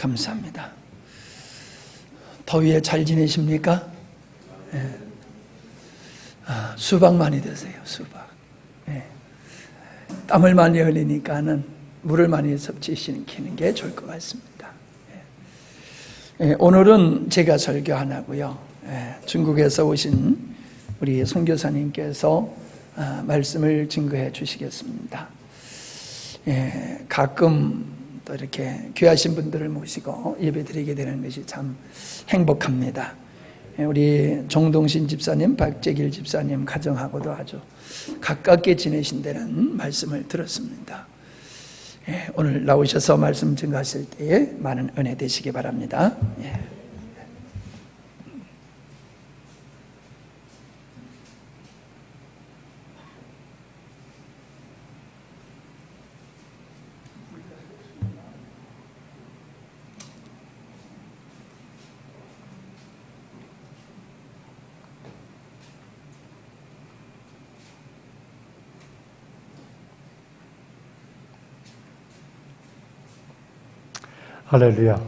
감사합니다. 더위에 잘 지내십니까? 예. 수박 많이 드세요. 수박. 예. 땀을 많이 흘리니까는 물을 많이 섭취시키는 게 좋을 것 같습니다. 예. 오늘은 제가 설교 안 하고요. 중국에서 오신 우리 선교사님께서 말씀을 증거해 주시겠습니다. 가끔 또 이렇게 귀하신 분들을 모시고 예배 드리게 되는 것이 참 행복합니다. 우리 정동신 집사님, 박재길 집사님 가정하고도 아주 가깝게 지내신다는 말씀을 들었습니다. 오늘 나오셔서 말씀 증거하실 때에 많은 은혜 되시기 바랍니다. 할렐루야.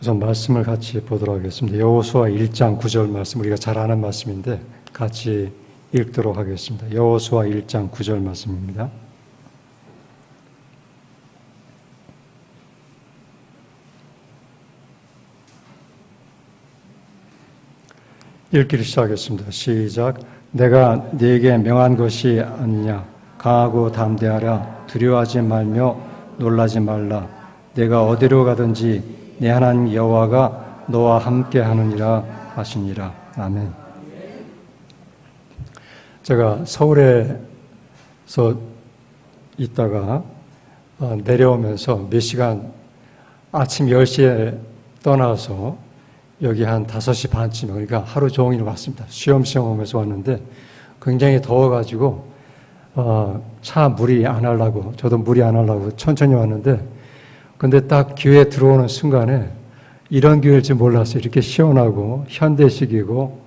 우선 말씀을 같이 보도록 하겠습니다. 여호수아 1장 9절 말씀, 우리가 잘 아는 말씀인데 같이 읽도록 하겠습니다. 여호수아 1장 9절 말씀입니다. 읽기를 시작하겠습니다. 시작. 내가 네게 명한 것이 아니냐. 강하고 담대하라. 두려워하지 말며 놀라지 말라. 내가 어디로 가든지 내 하나님 여호와가 너와 함께 하느니라 하시니라. 아멘. 제가 서울에서 있다가 내려오면서 몇 시간 아침 10시에 떠나서 여기 한 5시 반쯤, 그러니까 하루 종일 왔습니다. 쉬엄쉬엄 오면서 왔는데 굉장히 더워가지고 차 무리 안 하려고, 저도 무리 안 하려고 천천히 왔는데, 근데 딱 교회에 들어오는 순간에 이런 교회일 줄 몰랐어요. 이렇게 시원하고 현대식이고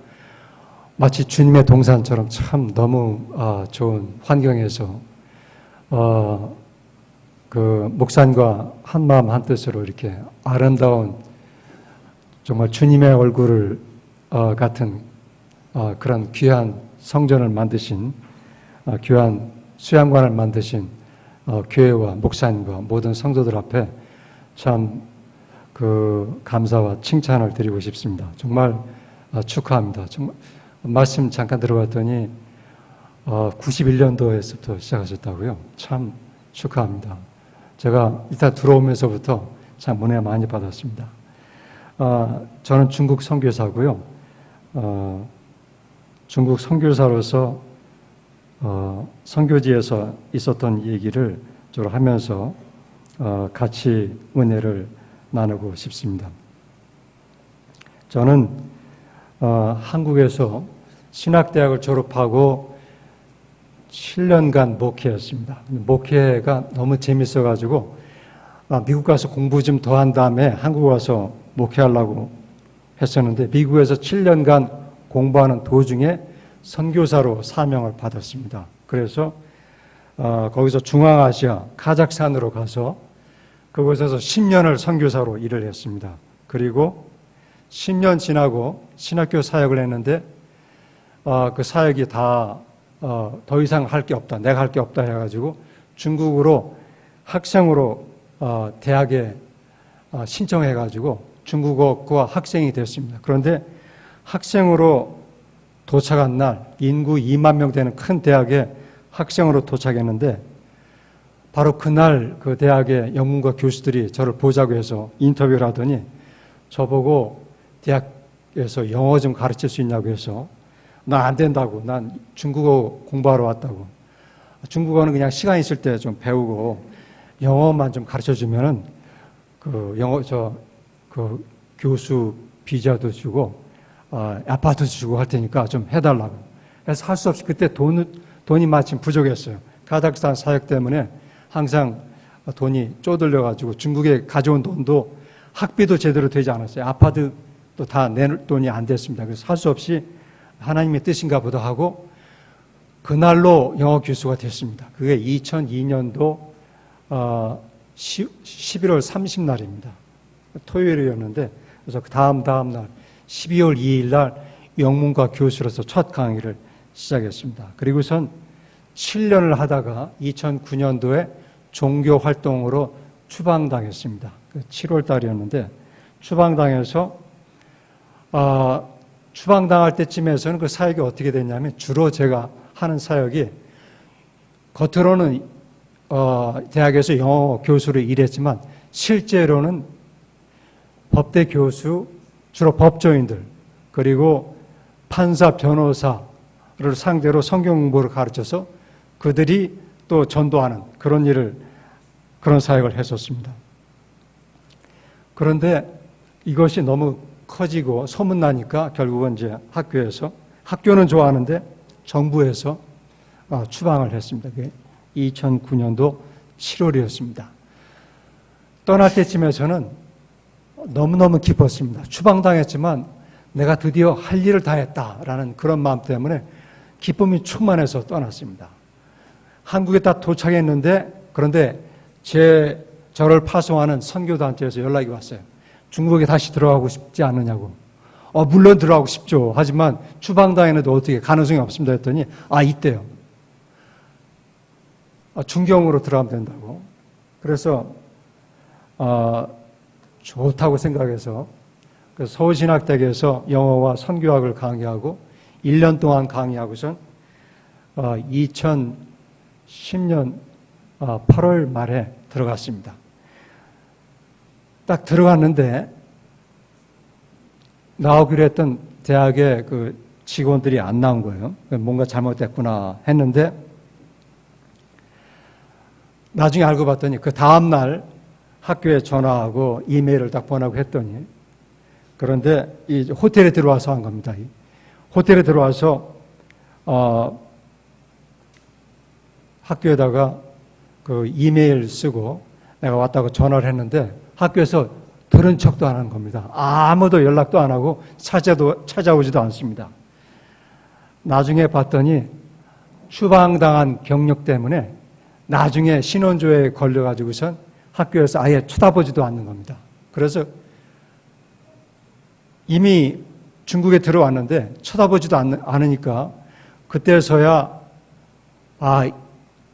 마치 주님의 동산처럼 참 너무 좋은 환경에서 그 목사님과 한마음 한뜻으로 이렇게 아름다운 정말 주님의 얼굴을 같은 그런 귀한 성전을 만드신, 귀한 수양관을 만드신 교회와 목사님과 모든 성도들 앞에 참 그 감사와 칭찬을 드리고 싶습니다. 정말 축하합니다. 정말 말씀 잠깐 들어봤더니 91년도에서부터 시작하셨다고요. 참 축하합니다. 제가 이따 들어오면서부터 참 은혜 많이 받았습니다. 저는 중국 선교사고요. 중국 선교사로서 선교지에서 있었던 얘기를 좀 하면서 같이 은혜를 나누고 싶습니다. 저는 한국에서 신학대학을 졸업하고 7년간 목회했습니다. 목회가 너무 재밌어가지고 미국 가서 공부 좀 더 한 다음에 한국 와서 목회하려고 했었는데, 미국에서 7년간 공부하는 도중에 선교사로 사명을 받았습니다. 그래서 거기서 중앙아시아 카자흐스탄으로 가서 그곳에서 10년을 선교사로 일을 했습니다. 그리고 10년 지나고 신학교 사역을 했는데 그 사역이 다 더 이상 할 게 없다, 내가 할 게 없다 해가지고 중국으로 학생으로 대학에 신청해가지고 중국어과 학생이 됐습니다. 그런데 학생으로 도착한 날 인구 2만 명 되는 큰 대학에 학생으로 도착했는데, 바로 그날 그 대학의 영문과 교수들이 저를 보자고 해서 인터뷰를 하더니 저보고 대학에서 영어 좀 가르칠 수 있냐고 해서 나 안 된다고, 난 중국어 공부하러 왔다고, 중국어는 그냥 시간 있을 때 좀 배우고 영어만 좀 가르쳐주면은 그 영어 그 교수 비자도 주고 아파트 주고 할 테니까 좀 해달라고. 그래서 할 수 없이 그때 돈이 마침 부족했어요. 카자흐스탄 사역 때문에 항상 돈이 쪼들려가지고 중국에 가져온 돈도 학비도 제대로 되지 않았어요. 아파트도 다 낼 돈이 안 됐습니다. 그래서 할 수 없이 하나님의 뜻인가 보다 하고 그날로 영어 교수가 됐습니다. 그게 2002년도 11월 30날입니다. 토요일이었는데, 그래서 그 다음 날 12월 2일 날 영문과 교수로서 첫 강의를 시작했습니다. 그리고선 7년을 하다가 2009년도에 종교 활동으로 추방당했습니다. 7월 달이었는데 추방당해서 추방당할 때쯤에서는 그 사역이 어떻게 됐냐면, 주로 제가 하는 사역이 겉으로는 대학에서 영어 교수로 일했지만 실제로는 법대 교수, 주로 법조인들, 그리고 판사, 변호사를 상대로 성경 공부를 가르쳐서 그들이 또 전도하는 그런 사역을 했었습니다. 그런데 이것이 너무 커지고 소문나니까 결국은 이제 학교는 좋아하는데 정부에서 추방을 했습니다. 그게 2009년도 7월이었습니다. 떠날 때쯤에서는 너무너무 기뻤습니다. 추방당했지만 내가 드디어 할 일을 다 했다라는 그런 마음 때문에 기쁨이 충만해서 떠났습니다. 한국에 딱 도착했는데, 그런데 저를 파송하는 선교단체에서 연락이 왔어요. 중국에 다시 들어가고 싶지 않느냐고. 물론 들어가고 싶죠. 하지만 추방당했는데 어떻게 가능성이 없습니다 했더니 있대요. 중경으로 들어가면 된다고. 그래서 좋다고 생각해서 서울신학대학에서 영어와 선교학을 강의하고 1년 동안 강의하고선 2010년 8월 말에 들어갔습니다. 딱 들어갔는데 나오기로 했던 대학의 그 직원들이 안 나온 거예요. 뭔가 잘못됐구나 했는데 나중에 알고 봤더니 그 다음날 학교에 전화하고 이메일을 딱 보내고 했더니, 그런데 이 호텔에 들어와서 한 겁니다. 호텔에 들어와서 학교에다가 그 이메일 쓰고 내가 왔다고 전화를 했는데 학교에서 들은 척도 안 하는 겁니다. 아무도 연락도 안 하고 찾아오지도 않습니다. 나중에 봤더니 추방당한 경력 때문에 나중에 신원조회에 걸려가지고선 학교에서 아예 쳐다보지도 않는 겁니다. 그래서 이미 중국에 들어왔는데 쳐다보지도 않으니까 그때서야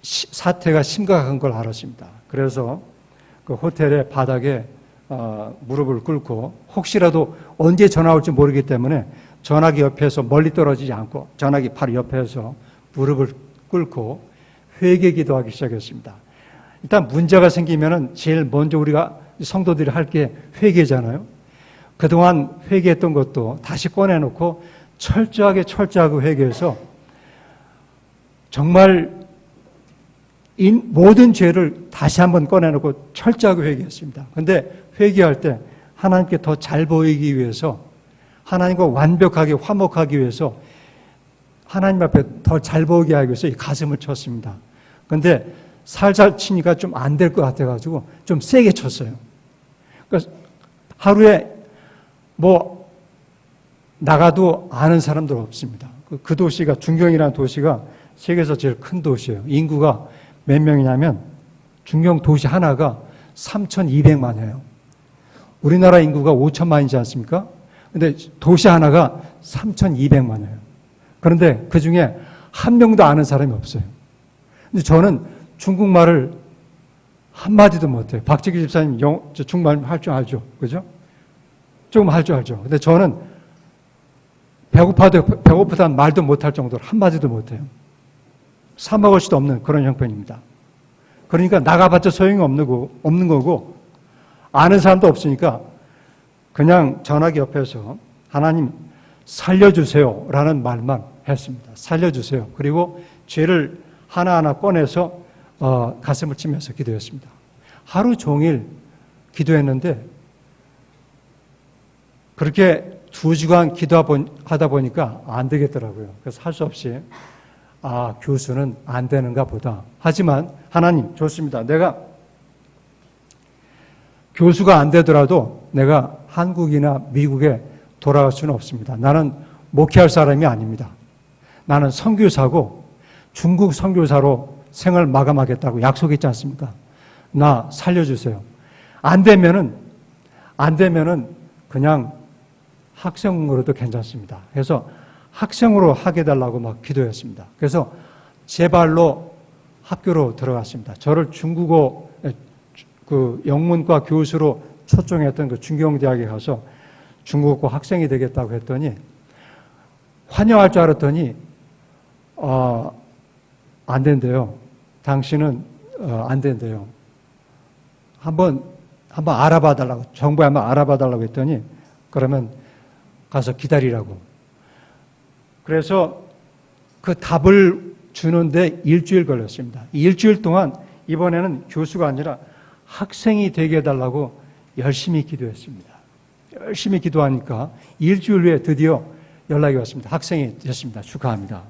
사태가 심각한 걸 알았습니다. 그래서 그 호텔의 바닥에 무릎을 꿇고, 혹시라도 언제 전화 올지 모르기 때문에 전화기 옆에서 멀리 떨어지지 않고 전화기 바로 옆에서 무릎을 꿇고 회개 기도하기 시작했습니다. 일단 문제가 생기면은 제일 먼저 우리가 성도들이 할 게 회개잖아요. 그동안 회개했던 것도 다시 꺼내놓고 철저하게 회개해서 정말 모든 죄를 다시 한번 꺼내놓고 철저하게 회개했습니다. 그런데 회개할 때 하나님께 더 잘 보이기 위해서, 하나님과 완벽하게 화목하기 위해서, 하나님 앞에 더 잘 보이게 하기 위해서 이 가슴을 쳤습니다. 그런데 살살 치니까 좀 안 될 것 같아가지고 좀 세게 쳤어요. 그러니까 하루에 나가도 아는 사람들 없습니다. 그 도시가, 중경이라는 도시가 세계에서 제일 큰 도시예요. 인구가 몇 명이냐면 중경 도시 하나가 3,200만이에요. 우리나라 인구가 5천만이지 않습니까? 근데 도시 하나가 3,200만이에요. 그런데 그 중에 한 명도 아는 사람이 없어요. 근데 저는 중국말을 한마디도 못해요. 박재기 집사님 중국말 할 줄 알죠? 그죠? 조금 할 줄 알죠? 근데 저는 배고프다는 말도 못할 정도로 한마디도 못해요. 사먹을 수도 없는 그런 형편입니다. 그러니까 나가봤자 소용이 없는 거고, 아는 사람도 없으니까 그냥 전화기 옆에서 하나님 살려주세요 라는 말만 했습니다. 살려주세요. 그리고 죄를 하나하나 꺼내서 가슴을 치면서 기도했습니다. 하루 종일 기도했는데 그렇게 2주간 기도하다 보니까 안 되겠더라고요. 그래서 할 수 없이 교수는 안 되는가 보다. 하지만 하나님 좋습니다. 내가 교수가 안 되더라도 내가 한국이나 미국에 돌아갈 수는 없습니다. 나는 목회할 사람이 아닙니다. 나는 선교사고 중국 선교사로 생을 마감하겠다고 약속했지 않습니까? 나 살려주세요. 안 되면은 그냥 학생으로도 괜찮습니다. 그래서 학생으로 하게 해달라고 막 기도했습니다. 그래서 제 발로 학교로 들어갔습니다. 저를 중국어 그 영문과 교수로 초청했던 그 중경대학에 가서 중국어 학생이 되겠다고 했더니 환영할 줄 알았더니 안 된대요. 당신은 안 된대요. 한번 알아봐 달라고, 정부에 한번 알아봐 달라고 했더니 그러면 가서 기다리라고. 그래서 그 답을 주는데 일주일 걸렸습니다. 일주일 동안 이번에는 교수가 아니라 학생이 되게 해달라고 열심히 기도했습니다. 열심히 기도하니까 일주일 후에 드디어 연락이 왔습니다. 학생이 됐습니다. 축하합니다.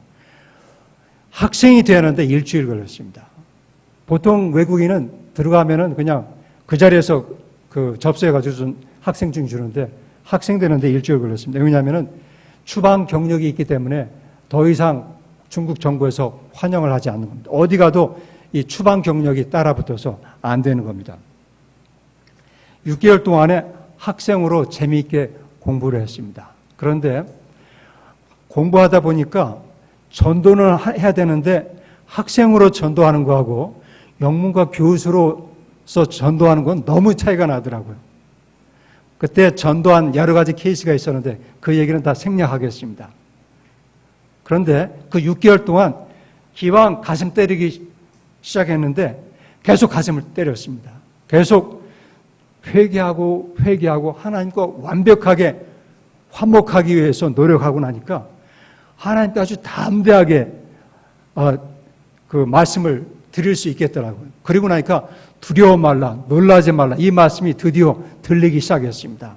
학생이 되는데 일주일 걸렸습니다. 보통 외국인은 들어가면은 그냥 그 자리에서 그 접수해가지고 학생증 주는데 학생 되는데 일주일 걸렸습니다. 왜냐하면은 추방 경력이 있기 때문에 더 이상 중국 정부에서 환영을 하지 않는 겁니다. 어디 가도 이 추방 경력이 따라붙어서 안 되는 겁니다. 6개월 동안에 학생으로 재미있게 공부를 했습니다. 그런데 공부하다 보니까 전도는 해야 되는데 학생으로 전도하는 거하고 영문과 교수로서 전도하는 건 너무 차이가 나더라고요. 그때 전도한 여러 가지 케이스가 있었는데 그 얘기는 다 생략하겠습니다. 그런데 그 6개월 동안 기왕 가슴 때리기 시작했는데 계속 가슴을 때렸습니다. 계속 회개하고 하나님과 완벽하게 화목하기 위해서 노력하고 나니까 하나님께 아주 담대하게 그 말씀을 드릴 수 있겠더라고요. 그리고 나니까 두려워 말라, 놀라지 말라, 이 말씀이 드디어 들리기 시작했습니다.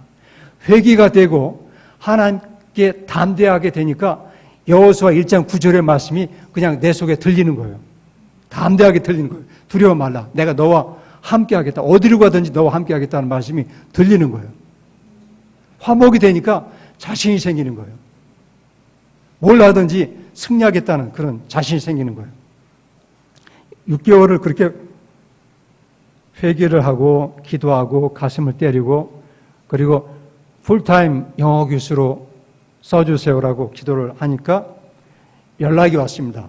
회개가 되고 하나님께 담대하게 되니까 여호수아 1장 9절의 말씀이 그냥 내 속에 들리는 거예요. 담대하게 들리는 거예요. 두려워 말라, 내가 너와 함께 하겠다. 어디로 가든지 너와 함께 하겠다는 말씀이 들리는 거예요. 화목이 되니까 자신이 생기는 거예요. 뭘 하든지 승리하겠다는 그런 자신이 생기는 거예요. 6개월을 그렇게 회개를 하고 기도하고 가슴을 때리고 그리고 풀타임 영어 교수로 써주세요라고 기도를 하니까 연락이 왔습니다.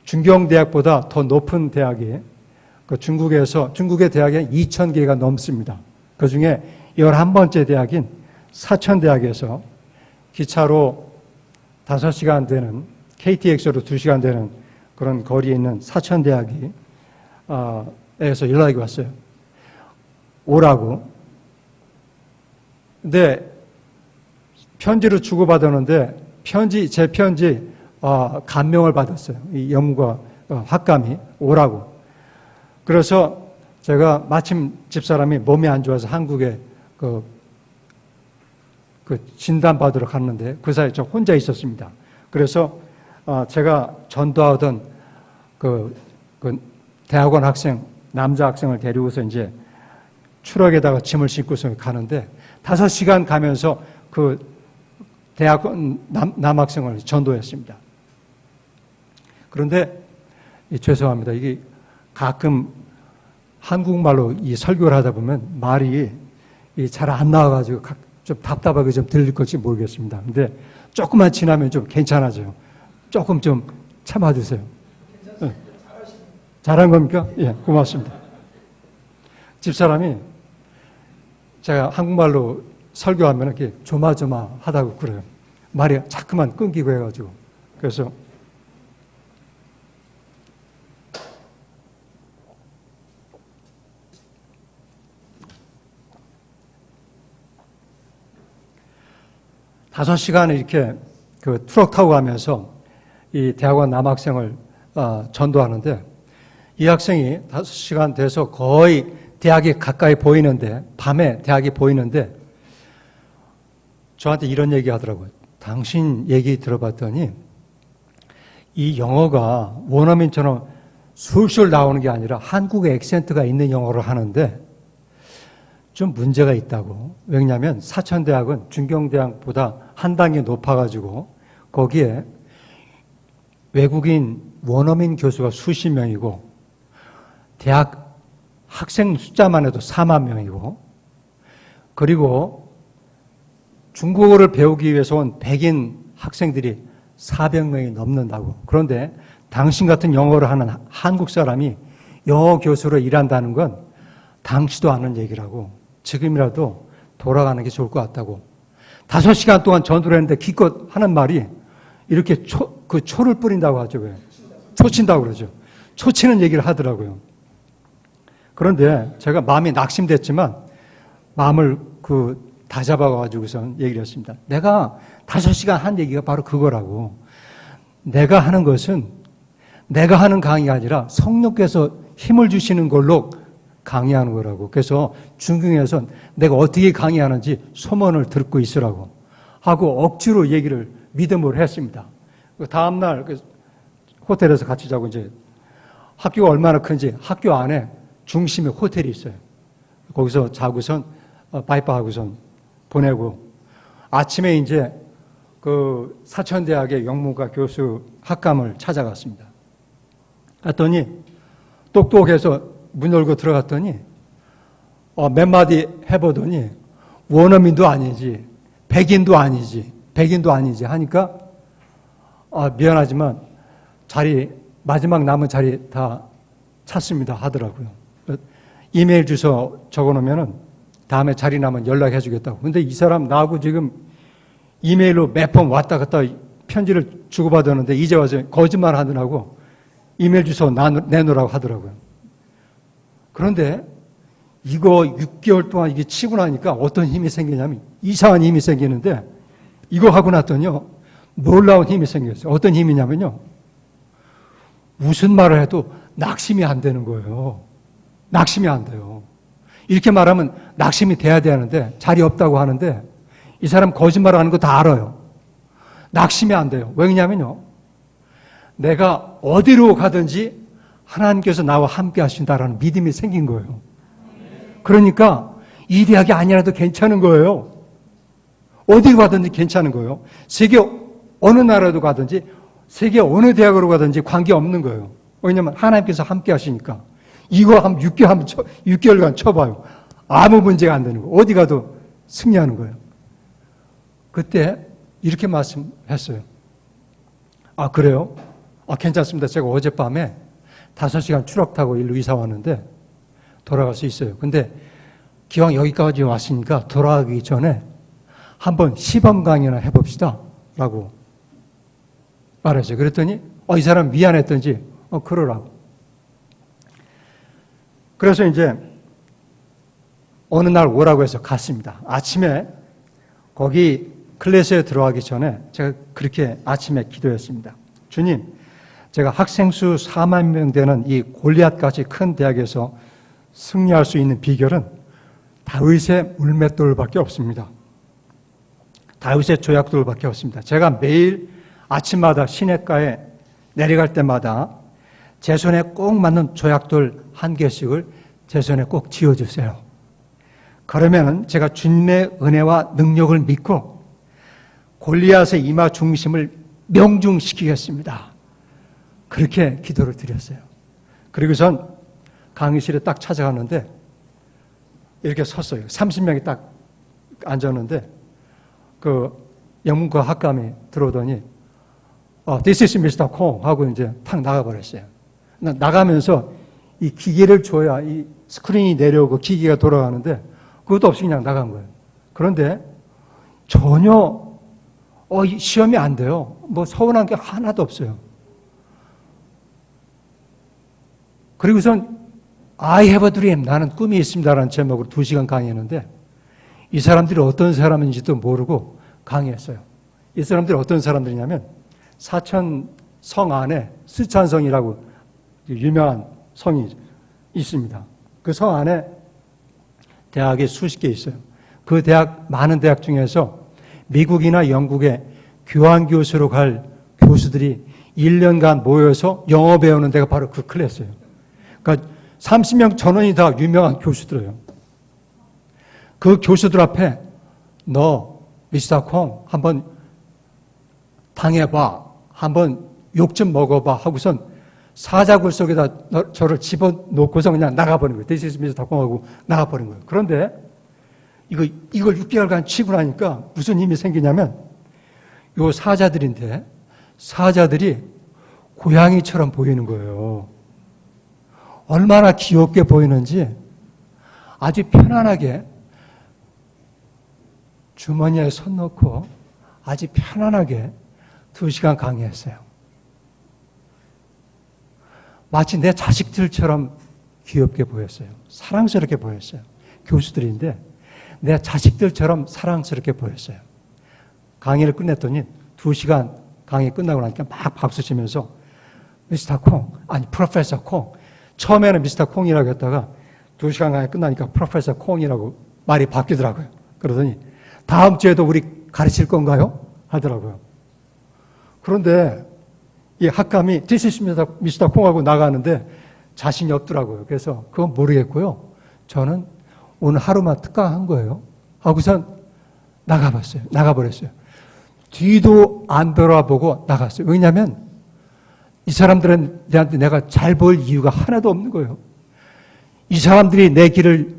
중경대학보다 더 높은 대학이 그 중국의 대학에 2,000개가 넘습니다. 그 중에 11번째 대학인 사천대학에서 기차로 5시간 되는 KTX로 2시간 되는 그런 거리에 있는 사천대학이 에서 연락이 왔어요. 오라고. 근데 편지를 주고받았는데 제 편지 감명을 받았어요. 이 영문과 학감이 오라고. 그래서 제가 마침 집사람이 몸이 안 좋아서 한국에 그 진단 받으러 갔는데 그 사이에 저 혼자 있었습니다. 그래서 제가 전도하던 그 대학원 학생, 남자 학생을 데리고서 이제 추락에다가 짐을 싣고서 가는데 5시간 가면서 그 대학원 남학생을 전도했습니다. 그런데 죄송합니다. 이게 가끔 한국말로 이 설교를 하다 보면 말이 잘 안 나와가지고 좀 답답하게 좀 들릴 걸지 모르겠습니다. 근데 조금만 지나면 좀 괜찮아져요. 조금 좀 참아주세요. 네. 잘한 겁니까? 예, 고맙습니다. 집사람이 제가 한국말로 설교하면 이렇게 조마조마하다고 그래요. 말이 자꾸만 끊기고 해가지고. 그래서 다섯 시간을 이렇게 그 트럭 타고 가면서 이 대학원 남학생을 전도하는데 이 학생이 5시간 돼서 거의 대학이 가까이 보이는데 밤에 대학이 보이는데 저한테 이런 얘기 하더라고요. 당신 얘기 들어봤더니 이 영어가 원어민처럼 술술 나오는 게 아니라 한국의 액센트가 있는 영어를 하는데 좀 문제가 있다고. 왜냐하면 사천대학은 중경대학보다 한 단계 높아가지고 거기에 외국인 원어민 교수가 수십 명이고 대학 학생 숫자만 해도 4만 명이고, 그리고 중국어를 배우기 위해서 온 백인 학생들이 400명이 넘는다고. 그런데 당신 같은 영어를 하는 한국 사람이 영어 교수로 일한다는 건 당치도 않은 얘기라고. 지금이라도 돌아가는 게 좋을 것 같다고. 5시간 동안 전도를 했는데 기껏 하는 말이 이렇게 초를 뿌린다고 하죠. 왜? 초친다고 그러죠. 초치는 얘기를 하더라고요. 그런데 제가 마음이 낙심됐지만 마음을 다잡아가지고선 얘기를 했습니다. 내가 5시간 한 얘기가 바로 그거라고. 내가 하는 것은 내가 하는 강의가 아니라 성령께서 힘을 주시는 걸로 강의하는 거라고. 그래서 중경에선 내가 어떻게 강의하는지 소문을 듣고 있으라고 하고 억지로 얘기를 믿음으로 했습니다. 그 다음날 호텔에서 같이 자고 이제 학교가 얼마나 큰지 학교 안에 중심에 호텔이 있어요. 거기서 자고선 바이바하고선 보내고 아침에 이제 그 사천대학의 영문과 교수 학감을 찾아갔습니다. 갔더니 똑똑해서 문 열고 들어갔더니 몇 마디 해보더니 원어민도 아니지 백인도 아니지 하니까 미안하지만 마지막 남은 자리 다 찼습니다 하더라고요. 이메일 주소 적어놓으면은 다음에 자리 나면 연락해 주겠다고. 근데 이 사람 나하고 지금 이메일로 몇 번 왔다 갔다 편지를 주고받았는데 이제 와서 거짓말 하더라고. 이메일 주소 내놓으라고 하더라고요. 그런데 이거 6개월 동안 이게 치고 나니까 어떤 힘이 생기냐면 이상한 힘이 생기는데 이거 하고 났더니요. 놀라운 힘이 생겼어요. 어떤 힘이냐면요. 무슨 말을 해도 낙심이 안 되는 거예요. 낙심이 안 돼요. 이렇게 말하면 낙심이 돼야 되는데 자리 없다고 하는데 이 사람 거짓말을 하는 거 다 알아요. 낙심이 안 돼요. 왜냐면요. 내가 어디로 가든지 하나님께서 나와 함께 하신다라는 믿음이 생긴 거예요. 그러니까 이 대학이 아니라도 괜찮은 거예요. 어디 가든지 괜찮은 거예요. 세계 어느 나라도 가든지 세계 어느 대학으로 가든지 관계없는 거예요. 왜냐하면 하나님께서 함께 하시니까. 이거 한 6개월간 쳐봐요. 아무 문제가 안 되는 거예요. 어디 가도 승리하는 거예요. 그때 이렇게 말씀했어요. 아, 그래요? 아, 괜찮습니다. 제가 어젯밤에 5시간 추락 타고 일로 이사 왔는데 돌아갈 수 있어요. 근데 기왕 여기까지 왔으니까 돌아가기 전에 한번 시범 강의나 해봅시다. 라고 말했어요. 그랬더니 이 사람 미안했던지 그러라고. 그래서 이제 어느 날 오라고 해서 갔습니다. 아침에 거기 클래스에 들어가기 전에 제가 그렇게 아침에 기도했습니다. 주님, 제가 학생 수 4만 명 되는 이 골리앗같이 큰 대학에서 승리할 수 있는 비결은 다윗의 물맷돌밖에 없습니다. 다윗의 조약돌밖에 없습니다. 제가 매일 아침마다 시냇가에 내려갈 때마다 제 손에 꼭 맞는 조약돌 한 개씩을 제 손에 꼭 쥐어주세요. 그러면 제가 주님의 은혜와 능력을 믿고 골리앗의 이마 중심을 명중시키겠습니다. 그렇게 기도를 드렸어요. 그리고선 강의실에 딱 찾아갔는데 이렇게 섰어요. 30명이 딱 앉았는데 그 영문과 학감이 들어오더니 This is Mr. Kong 하고 이제 탁 나가버렸어요. 나가면서 이 기계를 줘야 이 스크린이 내려오고 기계가 돌아가는데 그것도 없이 그냥 나간 거예요. 그런데 전혀 시험이 안 돼요. 뭐 서운한 게 하나도 없어요. 그리고선 I have a dream, 나는 꿈이 있습니다라는 제목으로 2시간 강의했는데 이 사람들이 어떤 사람인지도 모르고 강의했어요. 이 사람들이 어떤 사람들이냐면 사천 성 안에 스촨성이라고 유명한 성이 있습니다. 그 성 안에 대학이 수십 개 있어요. 그 대학, 많은 대학 중에서 미국이나 영국에 교환교수로 갈 교수들이 1년간 모여서 영어 배우는 데가 바로 그 클래스예요. 그러니까 30명 전원이 다 유명한 교수들이에요. 그 교수들 앞에 너 미스터 콩 한번 당해봐. 한번 욕 좀 먹어봐 하고선 사자굴 속에다 저를 집어넣고서 그냥 나가버린 거예요. 대시스미에서 덕공하고 나가버린 거예요. 그런데 이걸 6개월간 치고 나니까 무슨 힘이 생기냐면 요 사자들인데 사자들이 고양이처럼 보이는 거예요. 얼마나 귀엽게 보이는지 아주 편안하게 주머니에 손 넣고 아주 편안하게 2시간 강의했어요. 마치 내 자식들처럼 귀엽게 보였어요. 사랑스럽게 보였어요. 교수들인데 내 자식들처럼 사랑스럽게 보였어요. 강의를 끝냈더니 2시간 강의 끝나고 나니까 막 박수 치면서 미스터 콩, 아니 프로페서 콩. 처음에는 미스터 콩이라고 했다가 2시간 강의 끝나니까 프로페서 콩이라고 말이 바뀌더라고요. 그러더니 다음 주에도 우리 가르칠 건가요? 하더라고요. 그런데 이 학감이 This is 미스터 콩하고 나가는데 자신이 없더라고요. 그래서 그건 모르겠고요. 저는 오늘 하루만 특강한 거예요. 하고선 나가버렸어요. 뒤도 안 돌아보고 나갔어요. 왜냐하면 이 사람들한테 내가 잘 보일 이유가 하나도 없는 거예요. 이 사람들이 내 길을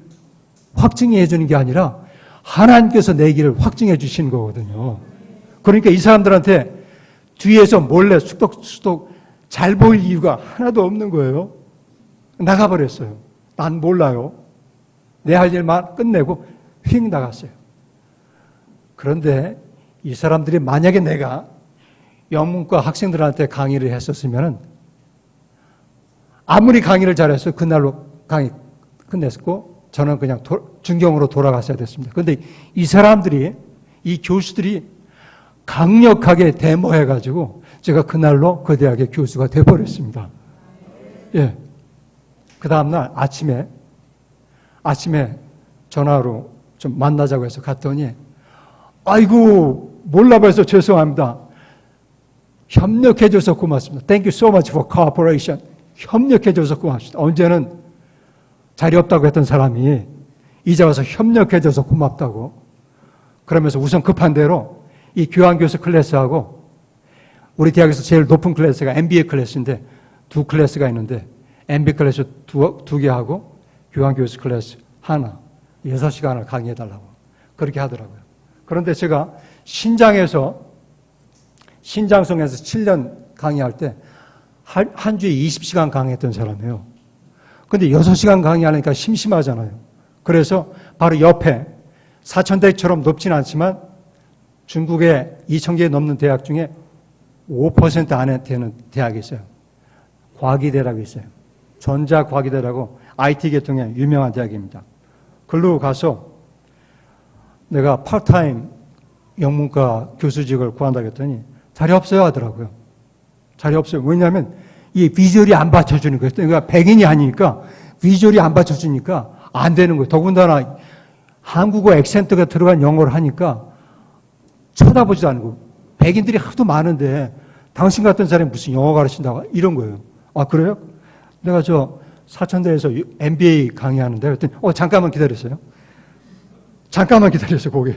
확증해 주는 게 아니라 하나님께서 내 길을 확증해 주시는 거거든요. 그러니까 이 사람들한테 뒤에서 몰래 수덕수덕 잘 보일 이유가 하나도 없는 거예요. 나가버렸어요. 난 몰라요. 내 할 일만 끝내고 휙 나갔어요. 그런데 이 사람들이 만약에 내가 영문과 학생들한테 강의를 했었으면 아무리 강의를 잘해서 그날로 강의 끝냈고 저는 그냥 중경으로 돌아갔어야 됐습니다. 그런데 이 사람들이, 이 교수들이 강력하게 데모해가지고 제가 그날로 그 대학의 교수가 돼버렸습니다. 예. 그 다음날 아침에 전화로 좀 만나자고 해서 갔더니 아이고 몰라봐서 죄송합니다. 협력해줘서 고맙습니다. Thank you so much for cooperation. 협력해줘서 고맙습니다. 언제는 자리 없다고 했던 사람이 이제 와서 협력해줘서 고맙다고 그러면서 우선 급한 대로 이 교환교수 클래스하고 우리 대학에서 제일 높은 클래스가 MBA 클래스인데 2 클래스가 있는데 MBA 클래스 2개 하고 교환교수 클래스 하나 6시간을 강의해달라고 그렇게 하더라고요. 그런데 제가 신장성에서 7년 강의할 때 한 주에 20시간 강의했던 사람이에요. 근데 6시간 강의하니까 심심하잖아요. 그래서 바로 옆에 사천대처럼 높진 않지만 중국의 2,000개 넘는 대학 중에 5% 안에 되는 대학이 있어요. 과기대라고 있어요. 전자과기대라고 IT 계통의 유명한 대학입니다. 글로 가서 내가 파트타임 영문과 교수직을 구한다고 했더니 자리 없어요 하더라고요. 자리 없어요. 왜냐하면 이 비주얼이 안 받쳐주는 거예요. 그러니까 백인이 아니니까 비주얼이 안 받쳐주니까 안 되는 거예요. 더군다나 한국어 액센트가 들어간 영어를 하니까 쳐다보지도 않고 백인들이 하도 많은데 당신 같은 사람이 무슨 영어 가르친다고 이런 거예요. 아 그래요? 내가 저 사천대에서 MBA 강의하는데 그랬더니 잠깐만 기다렸어요. 잠깐만 기다렸어요. 거기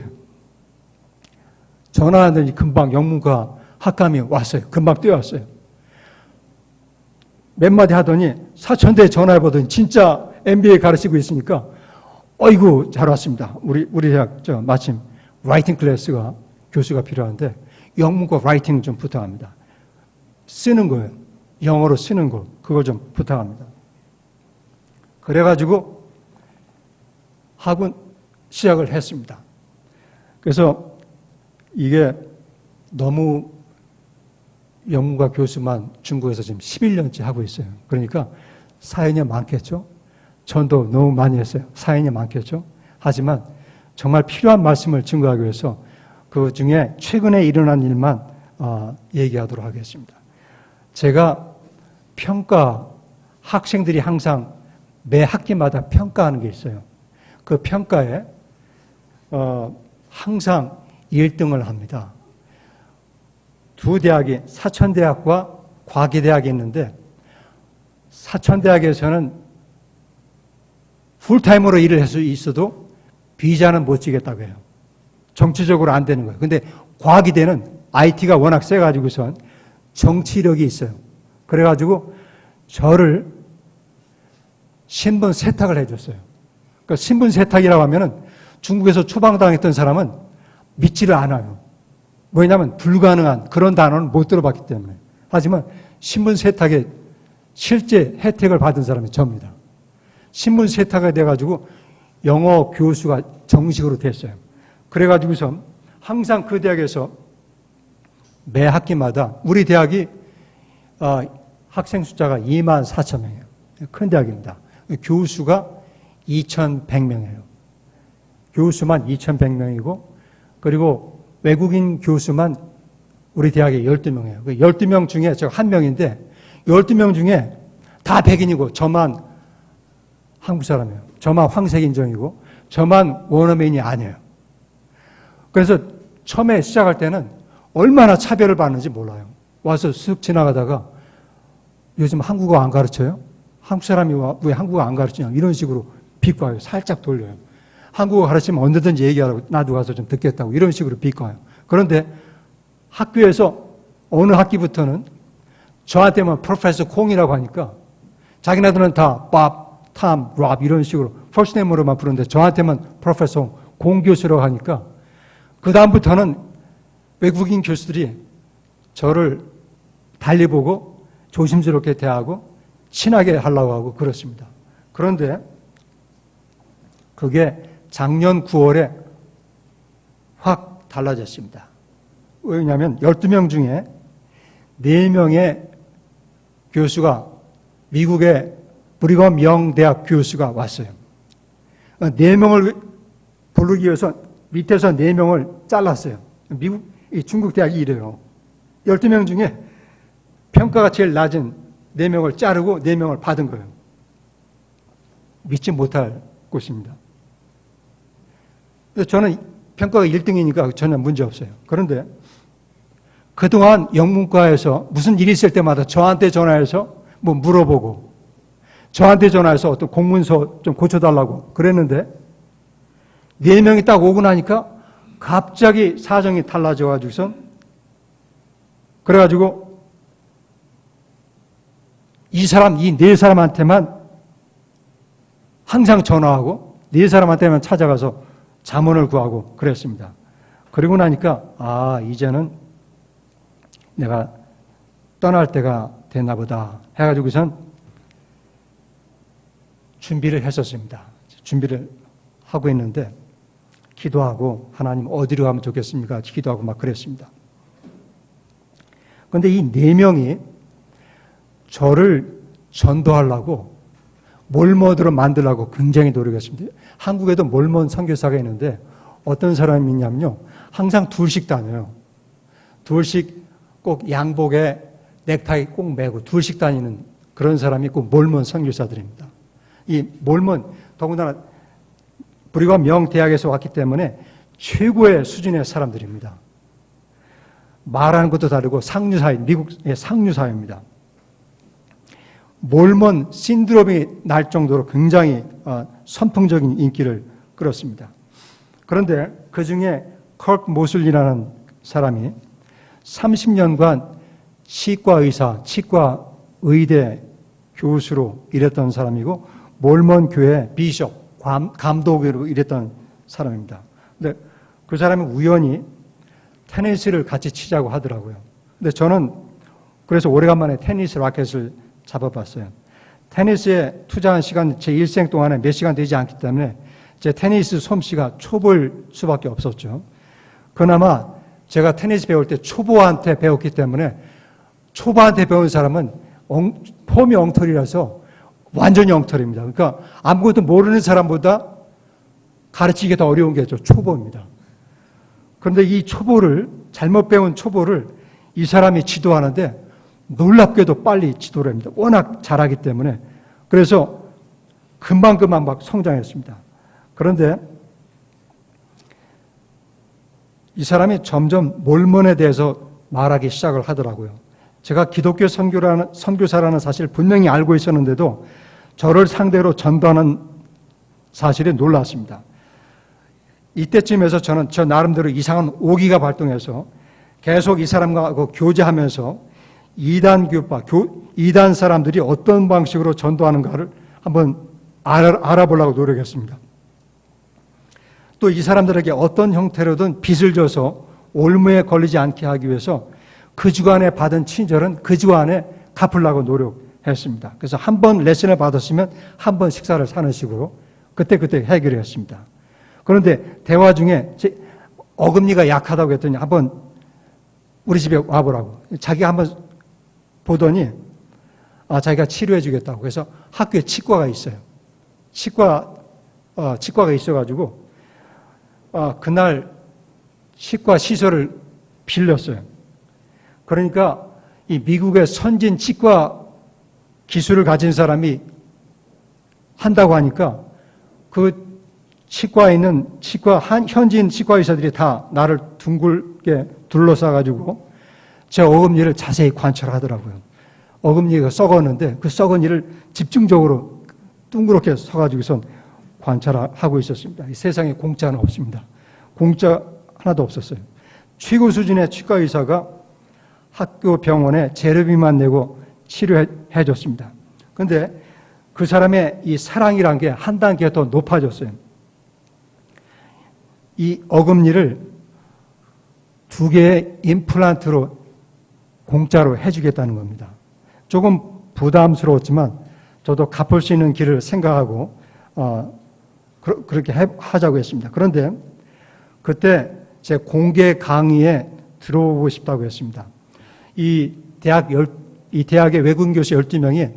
전화하더니 금방 영문과 학감이 왔어요. 금방 뛰어왔어요. 몇 마디 하더니 사천대에 전화해보더니 진짜 MBA 가르치고 있으니까 어이구 잘 왔습니다. 우리 대학 마침 라이팅 클래스가 교수가 필요한데 영문과 라이팅 좀 부탁합니다. 쓰는 거예요. 영어로 쓰는 거 그걸 좀 부탁합니다. 그래가지고 학원 시작을 했습니다. 그래서 이게 너무 영문과 교수만 중국에서 지금 11년째 하고 있어요. 그러니까 사연이 많겠죠. 전도 너무 많이 했어요. 사연이 많겠죠. 하지만 정말 필요한 말씀을 증거하기 위해서 그 중에 최근에 일어난 일만 얘기하도록 하겠습니다. 제가 학생들이 항상 매 학기마다 평가하는 게 있어요. 그 평가에 항상 1등을 합니다. 2 대학이 사천대학과 과기대학이 있는데 사천대학에서는 풀타임으로 일을 할 수 있어도 비자는 못 주겠다고 해요. 정치적으로 안 되는 거예요. 근데 과기대는 IT가 워낙 세가지고선 정치력이 있어요. 그래가지고 저를 신분 세탁을 해줬어요. 그러니까 신분 세탁이라고 하면은 중국에서 추방당했던 사람은 믿지를 않아요. 왜냐하면 불가능한 그런 단어는 못 들어봤기 때문에. 하지만 신분 세탁에 실제 혜택을 받은 사람이 저입니다. 신분 세탁이 돼가지고 영어 교수가 정식으로 됐어요. 그래가지고서 항상 그 대학에서 매 학기마다 우리 대학이 학생 숫자가 24,000명이에요. 큰 대학입니다. 교수가 2,100명이에요. 교수만 2,100명이고 그리고 외국인 교수만 우리 대학에 12명이에요. 12명 중에 제가 한 명인데 12명 중에 다 백인이고 저만 한국 사람이에요. 저만 황색 인종이고 저만 원어민이 아니에요. 그래서 처음에 시작할 때는 얼마나 차별을 받는지 몰라요. 와서 쓱 지나가다가 요즘 한국어 안 가르쳐요? 한국 사람이 왜 한국어 안 가르치냐? 이런 식으로 비꼬아요. 살짝 돌려요. 한국어 가르치면 언제든지 얘기하라고 나도 가서 좀 듣겠다고 이런 식으로 비꼬아요. 그런데 학교에서 어느 학기부터는 저한테만 프로페서 콩이라고 하니까 자기네들은 다 밥, 탐, 랍 이런 식으로 퍼스트 네임으로만 부르는데 저한테만 프로페서 공 교수라고 하니까 그 다음부터는 외국인 교수들이 저를 달리 보고 조심스럽게 대하고 친하게 하려고 하고 그렇습니다. 그런데 그게 작년 9월에 확 달라졌습니다. 왜냐하면 12명 중에 4명의 교수가 미국의 브리검 영 대학 교수가 왔어요. 4명을 부르기 위해서 밑에서 4명을 잘랐어요. 중국 대학이 이래요. 12명 중에 평가가 제일 낮은 4명을 자르고 4명을 받은 거예요. 믿지 못할 곳입니다. 저는 평가가 1등이니까 전혀 문제 없어요. 그런데 그동안 영문과에서 무슨 일이 있을 때마다 저한테 전화해서 뭐 물어보고 저한테 전화해서 어떤 공문서 좀 고쳐달라고 그랬는데 4명이 딱 오고 나니까 갑자기 사정이 달라져가지고서 그래가지고 이 4사람한테만 항상 전화하고 4사람한테만 찾아가서 자문을 구하고 그랬습니다. 그러고 나니까 이제는 내가 떠날 때가 됐나 보다 해가지고선 준비를 했었습니다. 준비를 하고 있는데 기도하고 하나님 어디로 가면 좋겠습니까? 기도하고 막 그랬습니다. 그런데 이 4명이 저를 전도하려고 몰몬으로 만들려고 굉장히 노력했습니다. 한국에도 몰몬 선교사가 있는데 어떤 사람이 있냐면요. 항상 둘씩 다녀요. 둘씩 꼭 양복에 넥타이 꼭 매고 둘씩 다니는 그런 사람이 꼭 몰몬 선교사들입니다. 이 몰몬 더군다나 브리검 영 대학에서 왔기 때문에 최고의 수준의 사람들입니다. 말하는 것도 다르고 상류사회, 미국의 상류사회입니다. 몰몬 신드롬이 날 정도로 굉장히 선풍적인 인기를 끌었습니다. 그런데 그 중에 컬크 모슬리라는 사람이 30년간 치과 의사, 치과 의대 교수로 일했던 사람이고 몰몬 교회 비숍, 감독으로 일했던 사람입니다. 근데 그 사람이 우연히 테니스를 같이 치자고 하더라고요. 근데 저는 그래서 오래간만에 테니스 라켓을 잡아봤어요. 테니스에 투자한 시간 제 일생 동안에 몇 시간 되지 않기 때문에 제 테니스 솜씨가 초보일 수밖에 없었죠. 그나마 제가 테니스 배울 때 초보한테 배웠기 때문에 초보한테 배운 사람은 폼이 엉터리라서 완전히 엉터리입니다. 그러니까 아무것도 모르는 사람보다 가르치기 더 어려운 게 초보입니다. 그런데 이 초보를 잘못 배운 초보를 이 사람이 지도하는데 놀랍게도 빨리 지도를 합니다. 워낙 잘하기 때문에. 그래서 금방 막 성장했습니다. 그런데 이 사람이 점점 몰몬에 대해서 말하기 시작을 하더라고요. 제가 기독교 선교사라는 사실을 분명히 알고 있었는데도 저를 상대로 전도하는 사실에 놀랐습니다. 이때쯤에서 저는 저 나름대로 이상한 오기가 발동해서 계속 이 사람과 교제하면서 이단 교파, 이단 사람들이 어떤 방식으로 전도하는가를 한번 알아보려고 노력했습니다. 또 이 사람들에게 어떤 형태로든 빚을 져서 올무에 걸리지 않게 하기 위해서 그 주간에 받은 친절은 그 주간에 갚으려고 노력했습니다. 그래서 한 번 레슨을 받았으면 한 번 식사를 사는 식으로 그때 해결했습니다. 그런데 대화 중에 어금니가 약하다고 했더니 한번 우리 집에 와보라고. 자기가 한번 보더니 자기가 치료해 주겠다고. 그래서 학교에 치과가 있어요. 치과가 있어가지고 그날 치과 시설을 빌렸어요. 그러니까 이 미국의 선진 치과 기술을 가진 사람이 한다고 하니까 그 치과에 있는 현지인 치과 의사들이 다 나를 둥글게 둘러싸가지고 제 어금니를 자세히 관찰하더라고요. 어금니가 썩었는데 그 썩은 이를 집중적으로 둥그렇게 서가지고선 관찰하고 있었습니다. 이 세상에 공짜는 없습니다. 공짜 하나도 없었어요. 최고 수준의 치과 의사가 학교 병원에 재료비만 내고 치료해 줬습니다. 그런데 그 사람의 이 사랑이란 게 한 단계 더 높아졌어요. 이 어금니를 2개의 임플란트로 공짜로 해주겠다는 겁니다. 조금 부담스러웠지만 저도 갚을 수 있는 길을 생각하고 그렇게 하자고 했습니다. 그런데 그때 제 공개 강의에 들어오고 싶다고 했습니다. 이 대학의 외국인 교수 12명이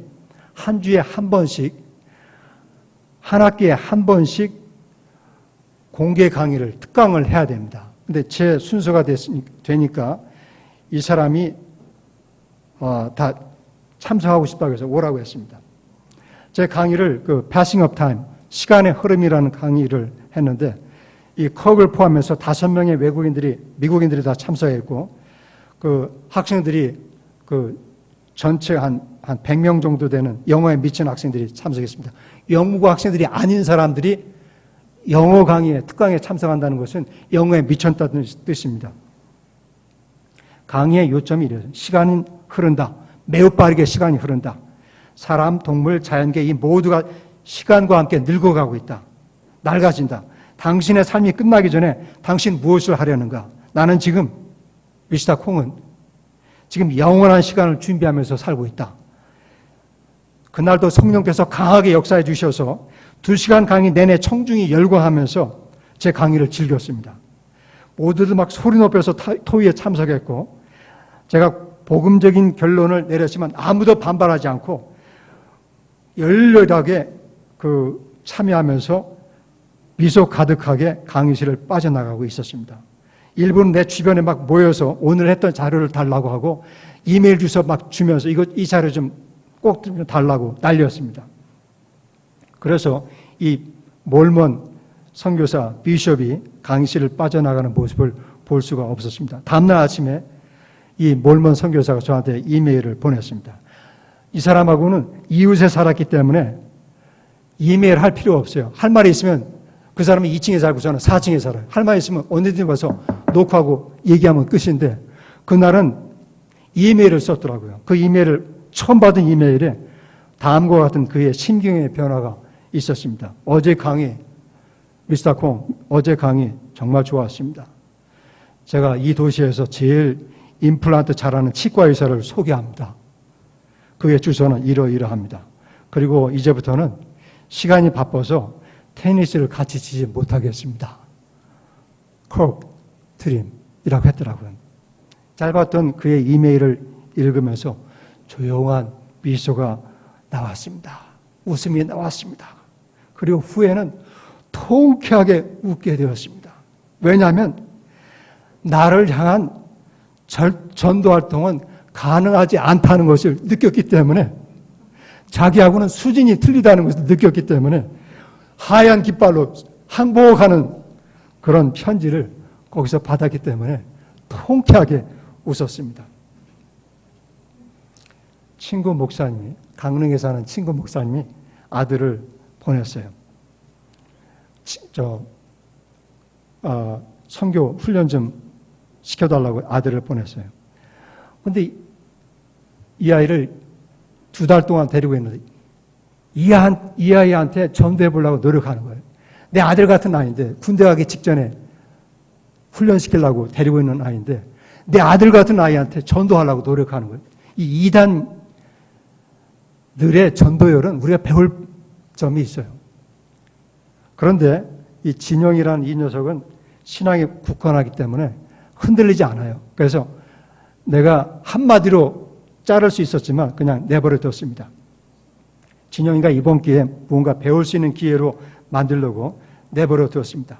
한 주에 한 번씩, 한 학기에 한 번씩 공개 강의를, 특강을 해야 됩니다. 근데 제 순서가 되니까 이 사람이 다 참석하고 싶다고 해서 오라고 했습니다. 제 강의를 Passing of Time, 시간의 흐름이라는 강의를 했는데 이 컵을 포함해서 5명의 미국인들이 다 참석했고 그 학생들이 전체 한 100명 정도 되는 영어에 미친 학생들이 참석했습니다. 영국어 학생들이 아닌 사람들이 영어 강의에, 특강에 참석한다는 것은 영어에 미쳤다는 뜻입니다. 강의의 요점이 이래요. 시간이 흐른다. 매우 빠르게 시간이 흐른다. 사람, 동물, 자연계 이 모두가 시간과 함께 늙어가고 있다. 낡아진다. 당신의 삶이 끝나기 전에 당신 무엇을 하려는가? 나는 지금, 미스터 콩은 지금 영원한 시간을 준비하면서 살고 있다. 그날도 성령께서 강하게 역사해 주셔서 2시간 강의 내내 청중이 열광하면서 제 강의를 즐겼습니다. 모두들 막 소리 높여서 토의에 참석했고 제가 복음적인 결론을 내렸지만 아무도 반발하지 않고 열렬하게 참여하면서 미소 가득하게 강의실을 빠져나가고 있었습니다. 일부는 내 주변에 막 모여서 오늘 했던 자료를 달라고 하고 이메일 주소 막 주면서 이 자료 좀 꼭 달라고 난리였습니다. 그래서 이 몰몬 선교사 비숍이 강의실을 빠져나가는 모습을 볼 수가 없었습니다. 다음날 아침에 이 몰몬 선교사가 저한테 이메일을 보냈습니다. 이 사람하고는 이웃에 살았기 때문에 이메일 할 필요 없어요. 할 말이 있으면 그 사람이 2층에 살고 저는 4층에 살아요. 할 말이 있으면 언제든지 와서 녹화하고 얘기하면 끝인데 그날은 이메일을 썼더라고요. 그 이메일을 처음 받은 이메일에 다음과 같은 그의 심경의 변화가 있었습니다. 어제 강의, 미스터 콩, 어제 강의 정말 좋았습니다. 제가 이 도시에서 제일 임플란트 잘하는 치과 의사를 소개합니다. 그의 주소는 이러이러합니다. 그리고 이제부터는 시간이 바빠서 테니스를 같이 치지 못하겠습니다. 콕 드림이라고 했더라고요. 짧았던 그의 이메일을 읽으면서 조용한 미소가 나왔습니다. 웃음이 나왔습니다. 그리고 후에는 통쾌하게 웃게 되었습니다. 왜냐하면 나를 향한 전도 활동은 가능하지 않다는 것을 느꼈기 때문에 자기하고는 수준이 틀리다는 것을 느꼈기 때문에 하얀 깃발로 항복하는 그런 편지를 거기서 받았기 때문에 통쾌하게 웃었습니다. 친구 목사님이, 강릉에 사는 친구 목사님이 아들을 보냈어요. 선교 훈련 좀 시켜달라고 아들을 보냈어요. 그런데 이 아이를 2달 동안 데리고 있는데 이 아이한테 전도해 보려고 노력하는 거예요. 내 아들 같은 아이인데 군대 가기 직전에 훈련시키려고 데리고 있는 아이인데 내 아들 같은 아이한테 전도하려고 노력하는 거예요. 이 이단들의 전도열은 우리가 배울 점이 있어요. 그런데 이 진영이라는 이 녀석은 신앙이 굳건하기 때문에 흔들리지 않아요. 그래서 내가 한마디로 자를 수 있었지만 그냥 내버려 뒀습니다. 진영이가 이번 기회에 무언가 배울 수 있는 기회로 만들려고 내버려 두었습니다.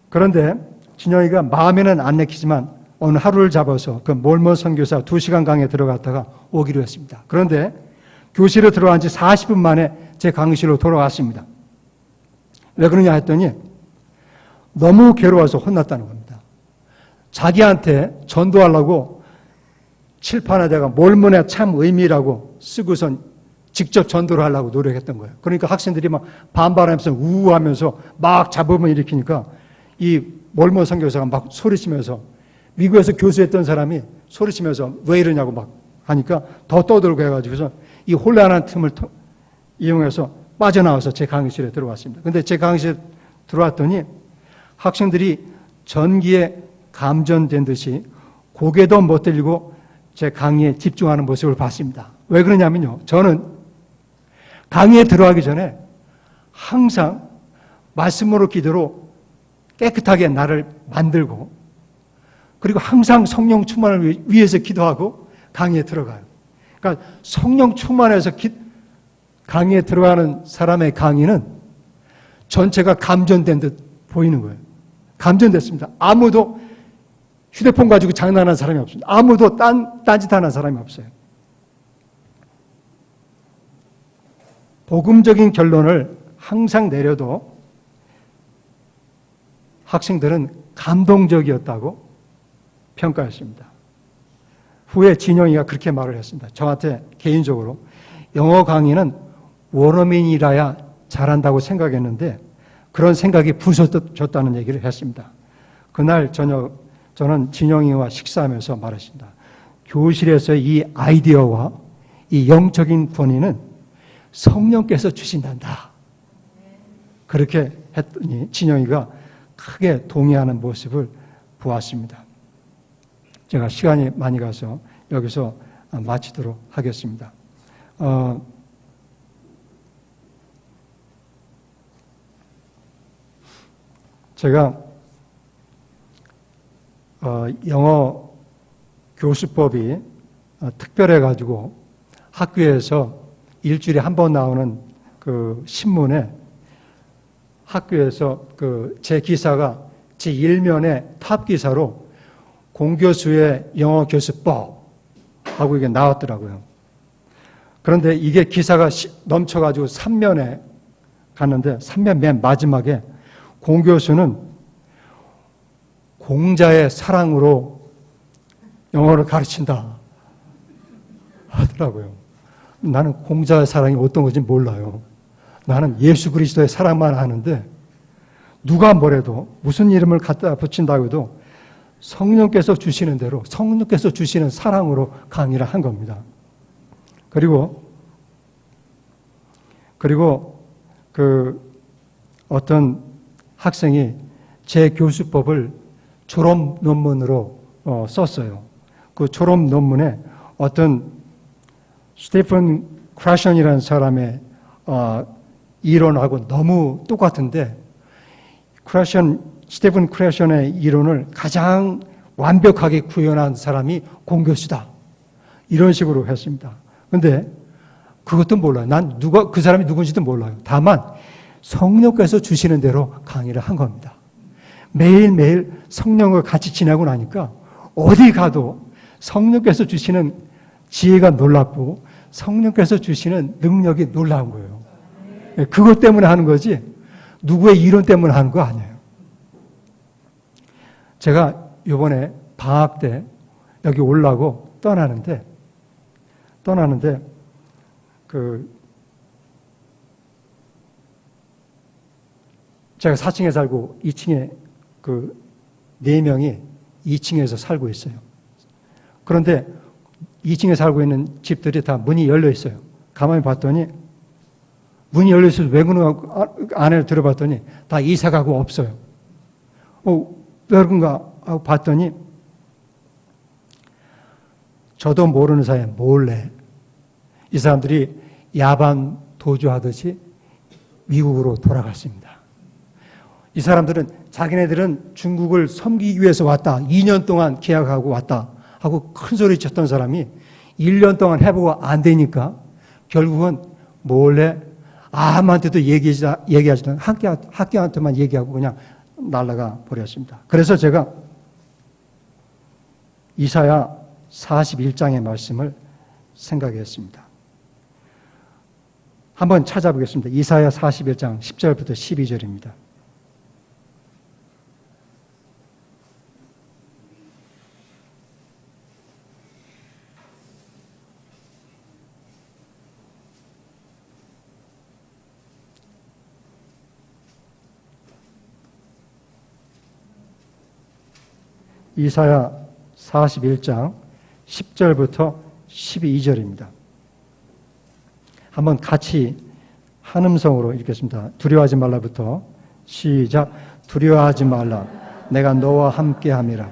그런데 진영이가 마음에는 안 내키지만 어느 하루를 잡아서 그 몰몬 선교사 2시간 강의에 들어갔다가 오기로 했습니다. 그런데 교실에 들어간 지 40분 만에 제 강의실로 돌아왔습니다. 왜 그러냐 했더니 너무 괴로워서 혼났다는 겁니다. 자기한테 전도하려고 칠판에다가 몰몬의 참 의미라고 쓰고선 직접 전도를 하려고 노력했던 거예요. 그러니까 학생들이 막 반발하면서 우우하면서 막 잡음을 일으키니까 이 몰몬 선교사가 막 소리치면서 미국에서 교수했던 사람이 소리치면서 왜 이러냐고 막 하니까 더 떠들고 해가지고서 이 혼란한 틈을 이용해서 빠져나와서 제 강의실에 들어왔습니다. 근데 제 강의실에 들어왔더니 학생들이 전기에 감전된 듯이 고개도 못 들고 제 강의에 집중하는 모습을 봤습니다. 왜 그러냐면요. 저는 강의에 들어가기 전에 항상 말씀으로 기도로 깨끗하게 나를 만들고 그리고 항상 성령 충만을 위해서 기도하고 강의에 들어가요. 그러니까 성령 충만해서 강의에 들어가는 사람의 강의는 전체가 감전된 듯 보이는 거예요. 감전됐습니다. 아무도 휴대폰 가지고 장난하는 사람이 없습니다. 아무도 딴짓하는 사람이 없어요. 복음적인 결론을 항상 내려도 학생들은 감동적이었다고 평가했습니다. 후에 진영이가 그렇게 말을 했습니다. 저한테 개인적으로 영어 강의는 원어민이라야 잘한다고 생각했는데 그런 생각이 부서졌다는 얘기를 했습니다. 그날 저녁 저는 진영이와 식사하면서 말했습니다. 교실에서 이 아이디어와 이 영적인 권위는 성령께서 주신단다. 그렇게 했더니 진영이가 크게 동의하는 모습을 보았습니다. 제가 시간이 많이 가서 여기서 마치도록 하겠습니다. 제가 영어 교수법이 특별해가지고 학교에서 일주일에 한 번 나오는 그 신문에 학교에서 제 기사가 제 1면의 탑 기사로 공교수의 영어 교수법 하고 이게 나왔더라고요. 그런데 이게 기사가 넘쳐가지고 3면에 갔는데 3면 맨 마지막에 공교수는 공자의 사랑으로 영어를 가르친다 하더라고요. 나는 공자의 사랑이 어떤 건지 몰라요. 나는 예수 그리스도의 사랑만 아는데 누가 뭐래도 무슨 이름을 갖다 붙인다고 해도 성령께서 주시는 대로 성령께서 주시는 사랑으로 강의를 한 겁니다. 그리고 어떤 학생이 제 교수법을 졸업 논문으로 썼어요. 그 졸업 논문에 어떤 스테픈 크래션이라는 사람의 이론하고 너무 똑같은데 스테픈 크래션의 이론을 가장 완벽하게 구현한 사람이 공교수다. 이런 식으로 했습니다. 그런데 그것도 몰라요. 난 그 사람이 누군지도 몰라요. 다만 성령께서 주시는 대로 강의를 한 겁니다. 매일매일 성령과 같이 지내고 나니까 어디 가도 성령께서 주시는 지혜가 놀랍고 성령께서 주시는 능력이 놀라운 거예요. 그것 때문에 하는 거지 누구의 이론 때문에 하는 거 아니에요. 제가 이번에 방학 때 여기 오려고 떠나는데 제가 4층에 살고 2층에 4명이 2층에서 살고 있어요. 그런데 2층에 살고 있는 집들이 다 문이 열려 있어요. 가만히 봤더니 문이 열려 있어서 왜 그런가 안에 들어봤더니 다 이사 가고 없어요. 왜 그런가 하고 봤더니 저도 모르는 사이에 몰래 이 사람들이 야반 도주하듯이 미국으로 돌아갔습니다. 이 사람들은 자기네들은 중국을 섬기기 위해서 왔다. 2년 동안 계약하고 왔다. 하고 큰 소리 쳤던 사람이 1년 동안 해보고 안 되니까 결국은 몰래 아무한테도 얘기하지 않고 학교한테만 얘기하고 그냥 날아가 버렸습니다. 그래서 제가 이사야 41장의 말씀을 생각했습니다. 한번 찾아보겠습니다. 이사야 41장 10절부터 12절입니다. 이사야 41장 10절부터 12절입니다. 한번 같이 한 음성으로 읽겠습니다. 두려워하지 말라부터 시작. 두려워하지 말라. 내가 너와 함께함이라.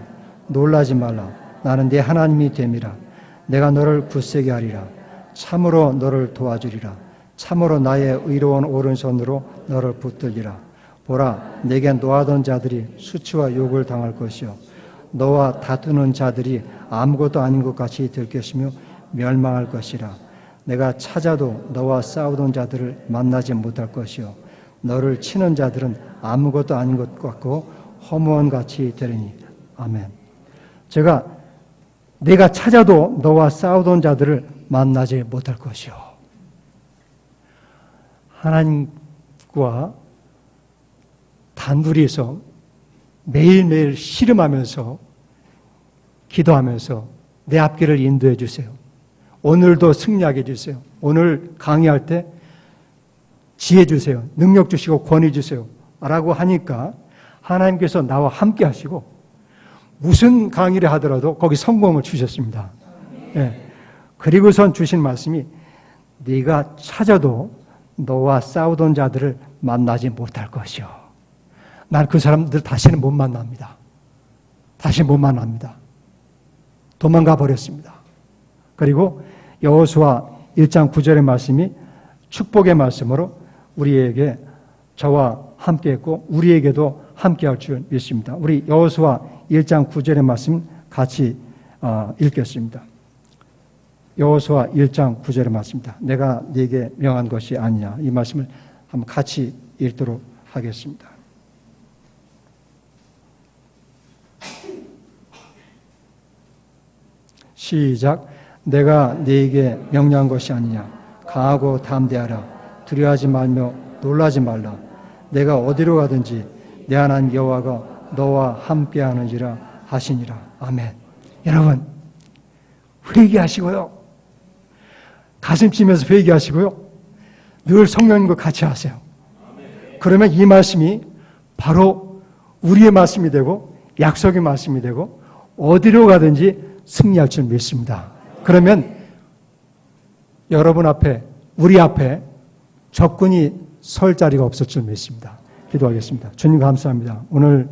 놀라지 말라. 나는 네 하나님이 됨이라. 내가 너를 굳세게 하리라. 참으로 너를 도와주리라. 참으로 나의 의로운 오른손으로 너를 붙들리라. 보라, 내게 노하던 자들이 수치와 욕을 당할 것이요 너와 다투는 자들이 아무것도 아닌 것 같이 될 것이며 멸망할 것이라. 내가 찾아도 너와 싸우던 자들을 만나지 못할 것이요 너를 치는 자들은 아무것도 아닌 것 같고 허무한 같이 되리니. 아멘. 내가 찾아도 너와 싸우던 자들을 만나지 못할 것이요. 하나님과 단둘이서 매일매일 씨름하면서 기도하면서 내 앞길을 인도해 주세요. 오늘도 승리하게 해주세요. 오늘 강의할 때 지혜 주세요. 능력 주시고 권위 주세요. 라고 하니까 하나님께서 나와 함께 하시고 무슨 강의를 하더라도 거기 성공을 주셨습니다. 네. 그리고선 주신 말씀이 네가 찾아도 너와 싸우던 자들을 만나지 못할 것이요. 난 그 사람들 다시는 못 만납니다. 다시 못 만납니다. 도망가 버렸습니다. 그리고 여호수아 1장 9절의 말씀이 축복의 말씀으로 우리에게 저와 함께 했고 우리에게도 함께 할 줄 믿습니다. 우리 여호수아 1장 9절의 말씀 같이 읽겠습니다. 여호수아 1장 9절의 말씀입니다. 내가 네게 명한 것이 아니냐. 이 말씀을 한번 같이 읽도록 하겠습니다. 시작. 내가 네게 명령한 것이 아니냐. 강하고 담대하라. 두려워하지 말며 놀라지 말라. 내가 어디로 가든지 내 하나님 여호와가 너와 함께하는지라 하시니라. 아멘. 여러분 회개하시고요. 가슴 찌면서 회개하시고요. 늘 성령님과 같이 하세요. 그러면 이 말씀이 바로 우리의 말씀이 되고 약속의 말씀이 되고 어디로 가든지 승리할 줄 믿습니다. 그러면 여러분 앞에 우리 앞에 적군이 설 자리가 없을 줄 믿습니다. 기도하겠습니다. 주님 감사합니다. 오늘